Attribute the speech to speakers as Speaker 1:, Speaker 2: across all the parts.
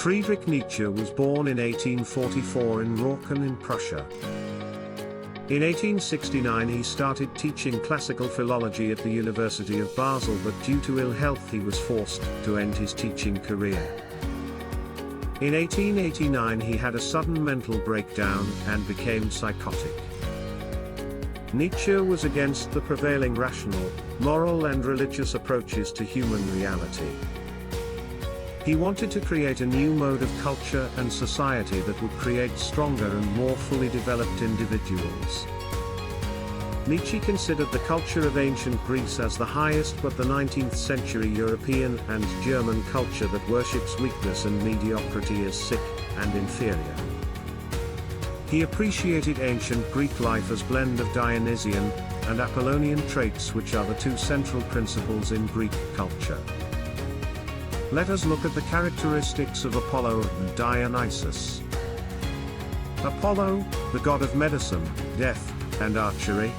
Speaker 1: Friedrich Nietzsche was born in 1844 in Rauchen in Prussia. In 1869 he started teaching classical philology at the University of Basel, but due to ill health he was forced to end his teaching career. In 1889 he had a sudden mental breakdown and became psychotic. Nietzsche was against the prevailing rational, moral and religious approaches to human reality. He wanted to create a new mode of culture and society that would create stronger and more fully developed individuals. Nietzsche considered the culture of ancient Greece as the highest, but the 19th century European and German culture that worships weakness and mediocrity as sick and inferior. He appreciated ancient Greek life as blend of Dionysian and Apollonian traits, which are the two central principles in Greek culture. Let us look at the characteristics of Apollo and Dionysus. Apollo, the god of medicine, death, and archery.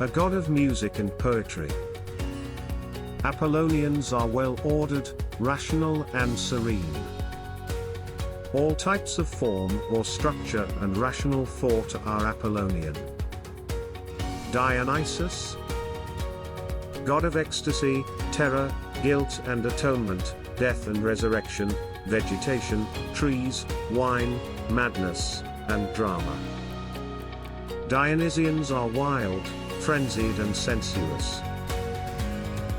Speaker 1: A god of music and poetry. Apollonians are well-ordered, rational and serene. All types of form or structure and rational thought are Apollonian. Dionysus, god of ecstasy, terror, guilt and atonement, death and resurrection, vegetation, trees, wine, madness, and drama. Dionysians are wild, frenzied and sensuous.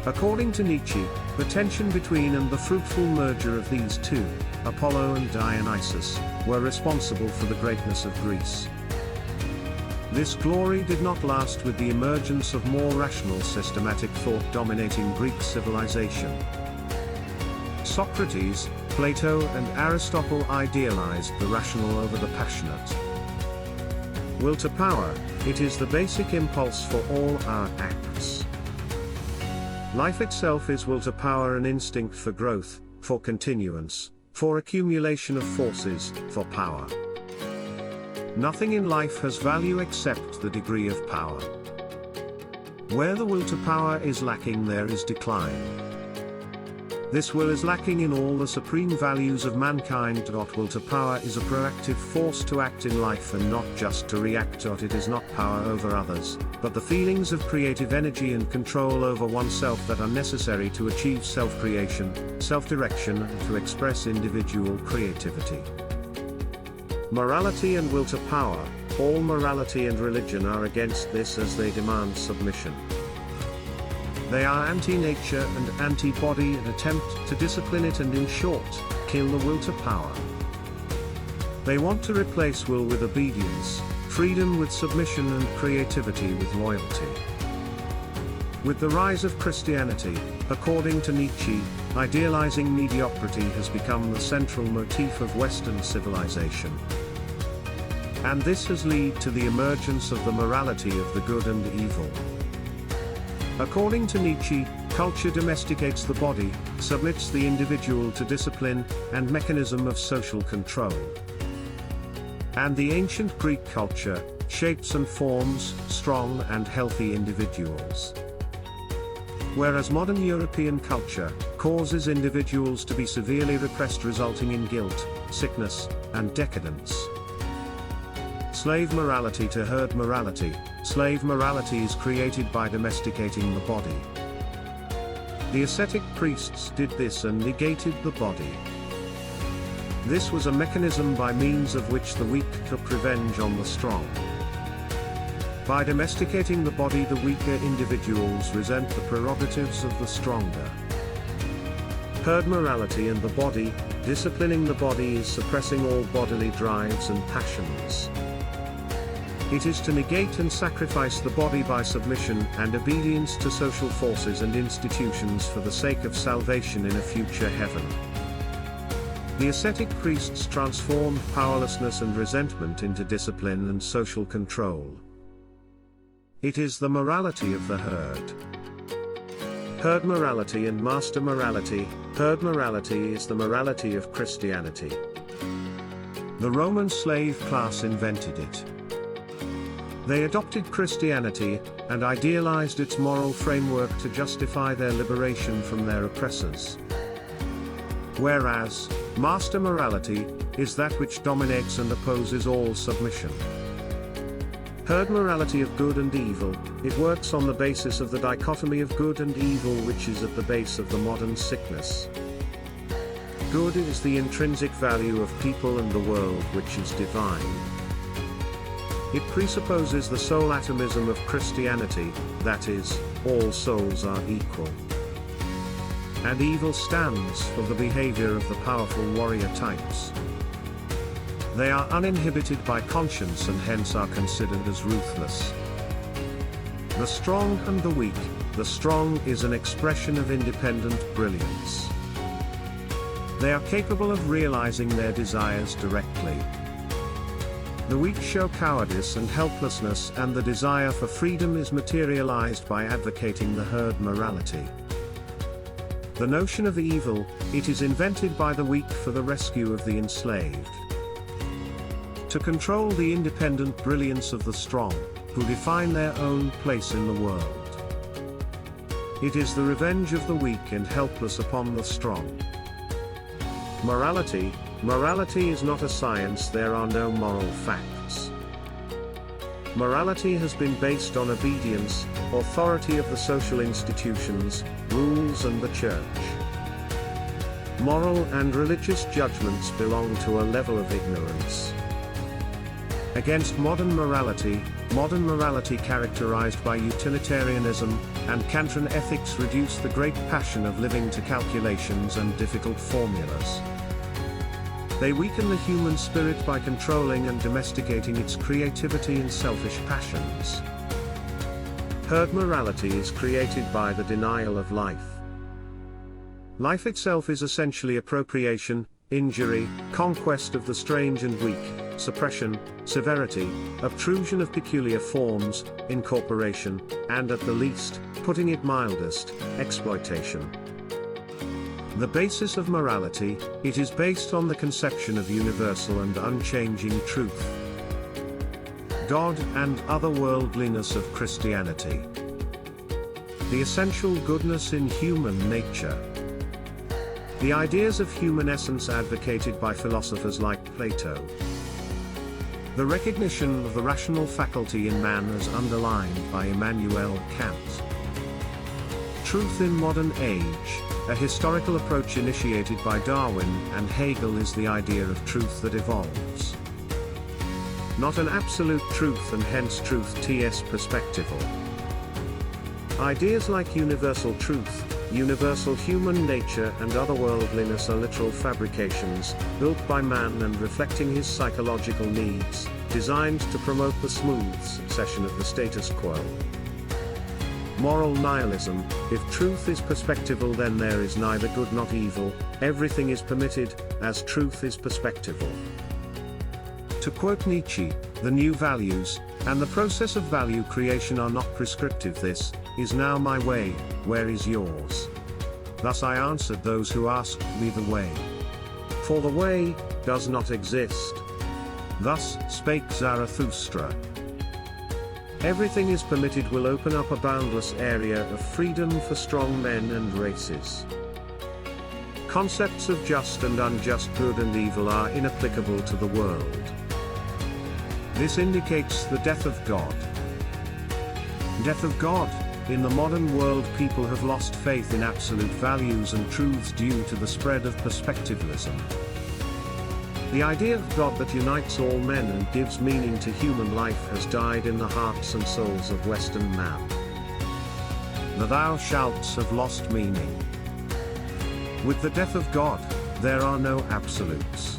Speaker 1: According to Nietzsche, the tension between and the fruitful merger of these two, Apollo and Dionysus, were responsible for the greatness of Greece. This glory did not last with the emergence of more rational systematic thought dominating Greek civilization. Socrates, Plato and Aristotle idealized the rational over the passionate. Will to power, it is the basic impulse for all our acts. Life itself is will to power, an instinct for growth, for continuance, for accumulation of forces, for power. Nothing in life has value except the degree of power. Where the will to power is lacking, there is decline. This will is lacking in all the supreme values of mankind. Will to power is a proactive force to act in life and not just to react. It is not power over others, but the feelings of creative energy and control over oneself that are necessary to achieve self-creation, self-direction and to express individual creativity. Morality and will to power. All morality and religion are against this, as they demand submission. They are anti-nature and anti-body and attempt to discipline it and, in short, kill the will to power. They want to replace will with obedience, freedom with submission and creativity with loyalty. With the rise of Christianity, according to Nietzsche, idealizing mediocrity has become the central motif of Western civilization. And this has led to the emergence of the morality of the good and the evil. According to Nietzsche, culture domesticates the body, submits the individual to discipline and mechanism of social control. And the ancient Greek culture shapes and forms strong and healthy individuals. Whereas modern European culture causes individuals to be severely repressed, resulting in guilt, sickness, and decadence. Slave morality to herd morality. Slave morality is created by domesticating the body. The ascetic priests did this and negated the body. This was a mechanism by means of which the weak took revenge on the strong. By domesticating the body, the weaker individuals resent the prerogatives of the stronger. Herd morality and the body. Disciplining the body is suppressing all bodily drives and passions. It is to negate and sacrifice the body by submission and obedience to social forces and institutions for the sake of salvation in a future heaven. The ascetic priests transformed powerlessness and resentment into discipline and social control. It is the morality of the herd. Herd morality and master morality. Herd morality is the morality of Christianity. The Roman slave class invented it. They adopted Christianity and idealized its moral framework to justify their liberation from their oppressors. Whereas, Master morality is that which dominates and opposes all submission. Herd morality of good and evil, it works on the basis of the dichotomy of good and evil, which is at the base of the modern sickness. Good is the intrinsic value of people and the world, which is divine. It presupposes the soul atomism of Christianity, that is, all souls are equal. And evil stands for the behavior of the powerful warrior types. They are uninhibited by conscience and hence are considered as ruthless. The strong and the weak, the strong is an expression of independent brilliance. They are capable of realizing their desires directly. The weak show cowardice and helplessness, and the desire for freedom is materialized by advocating the herd morality. The notion of evil, it is invented by the weak for the rescue of the enslaved. To control the independent brilliance of the strong, who define their own place in the world. It is the revenge of the weak and helpless upon the strong. Morality is not a science, there are no moral facts. Morality has been based on obedience, authority of the social institutions, rules and the church. Moral and religious judgments belong to a level of ignorance. Against modern morality characterized by utilitarianism and Kantian ethics reduce the great passion of living to calculations and difficult formulas. They weaken the human spirit by controlling and domesticating its creativity and selfish passions. Herd morality is created by the denial of life. Life itself is essentially appropriation, injury, conquest of the strange and weak, suppression, severity, obtrusion of peculiar forms, incorporation, and at the least, putting it mildest, exploitation. The basis of morality, it is based on the conception of universal and unchanging truth. God and otherworldliness of Christianity. The essential goodness in human nature. The ideas of human essence advocated by philosophers like Plato. The recognition of the rational faculty in man as underlined by Immanuel Kant. Truth in modern age, a historical approach initiated by Darwin and Hegel, is the idea of truth that evolves. Not an absolute truth and hence truth ts perspectival. Ideas like universal truth, universal human nature and otherworldliness are literal fabrications, built by man and reflecting his psychological needs, designed to promote the smooth succession of the status quo. Moral nihilism, if truth is perspectival then there is neither good nor evil, everything is permitted, as truth is perspectival. To quote Nietzsche, the new values, and the process of value creation are not prescriptive. This is now my way, where is yours? Thus I answered those who asked me the way. For the way does not exist. Thus spake Zarathustra. Everything is permitted will open up a boundless area of freedom for strong men and races. Concepts of just and unjust, good and evil are inapplicable to the world. This indicates the death of God. Death of God. In the modern world people have lost faith in absolute values and truths due to the spread of perspectivalism. The idea of God that unites all men and gives meaning to human life has died in the hearts and souls of Western man. The thou shalts have lost meaning. With the death of God, there are no absolutes.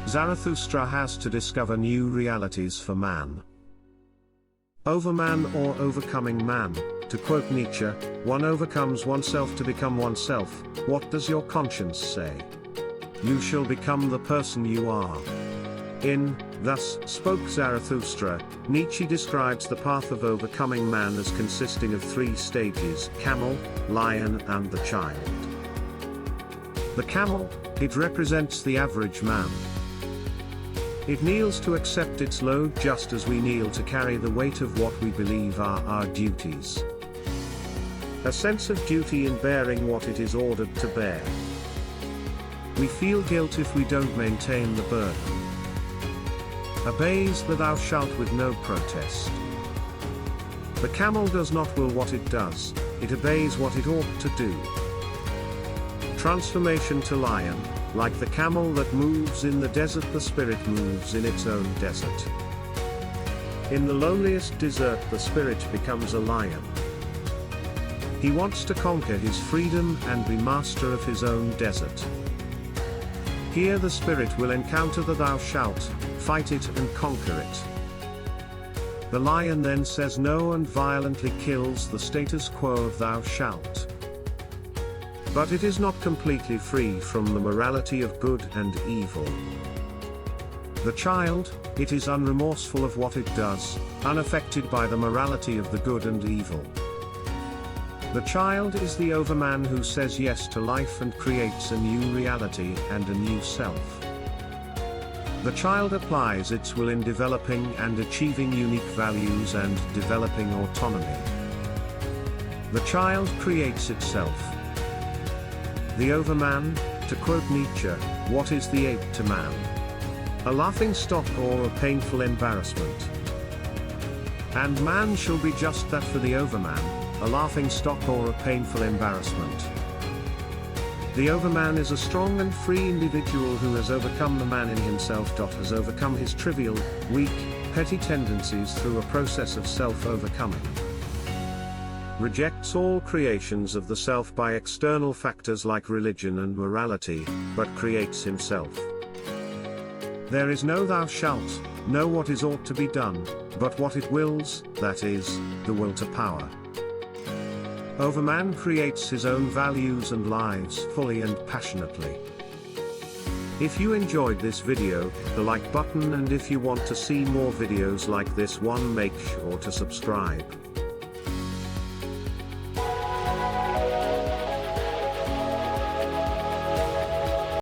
Speaker 1: Zarathustra has to discover new realities for man. Overman or overcoming man, to quote Nietzsche, one overcomes oneself to become oneself. What does your conscience say? You shall become the person you are. In Thus Spoke Zarathustra, Nietzsche describes the path of overcoming man as consisting of three stages: camel, lion and the child. The camel, it represents the average man. It kneels to accept its load just as we kneel to carry the weight of what we believe are our duties. A sense of duty in bearing what it is ordered to bear. we feel guilt if we don't maintain the burden. Obeys the thou shalt with no protest. The camel does not will what it does, it obeys what it ought to do. Transformation to lion, like the camel that moves in the desert, the spirit moves in its own desert. In the loneliest desert, the spirit becomes a lion. He wants to conquer his freedom and be master of his own desert. Here the spirit will encounter the thou shalt, fight it and conquer it. The lion then says no and violently kills the status quo of thou shalt. But it is not completely free from the morality of good and evil. The child, it is unremorseful of what it does, unaffected by the morality of the good and evil. The child is the overman who says yes to life and creates a new reality and a new self. The child applies its will in developing and achieving unique values and developing autonomy. The child creates itself. The overman, to quote Nietzsche, what is the ape to man? A laughing stock or a painful embarrassment. And man shall be just that for the overman, a laughing stock or a painful embarrassment. The overman is a strong and free individual who has overcome the man in himself. Has overcome his trivial, weak, petty tendencies through a process of self-overcoming. Rejects all creations of the self by external factors like religion and morality, but creates himself. There is no thou shalt, no what is ought to be done, but what it wills, that is, the will to power. Overman creates his own values and lives fully and passionately. If you enjoyed this video, the like button, and if you want to see more videos like this one, make sure to subscribe.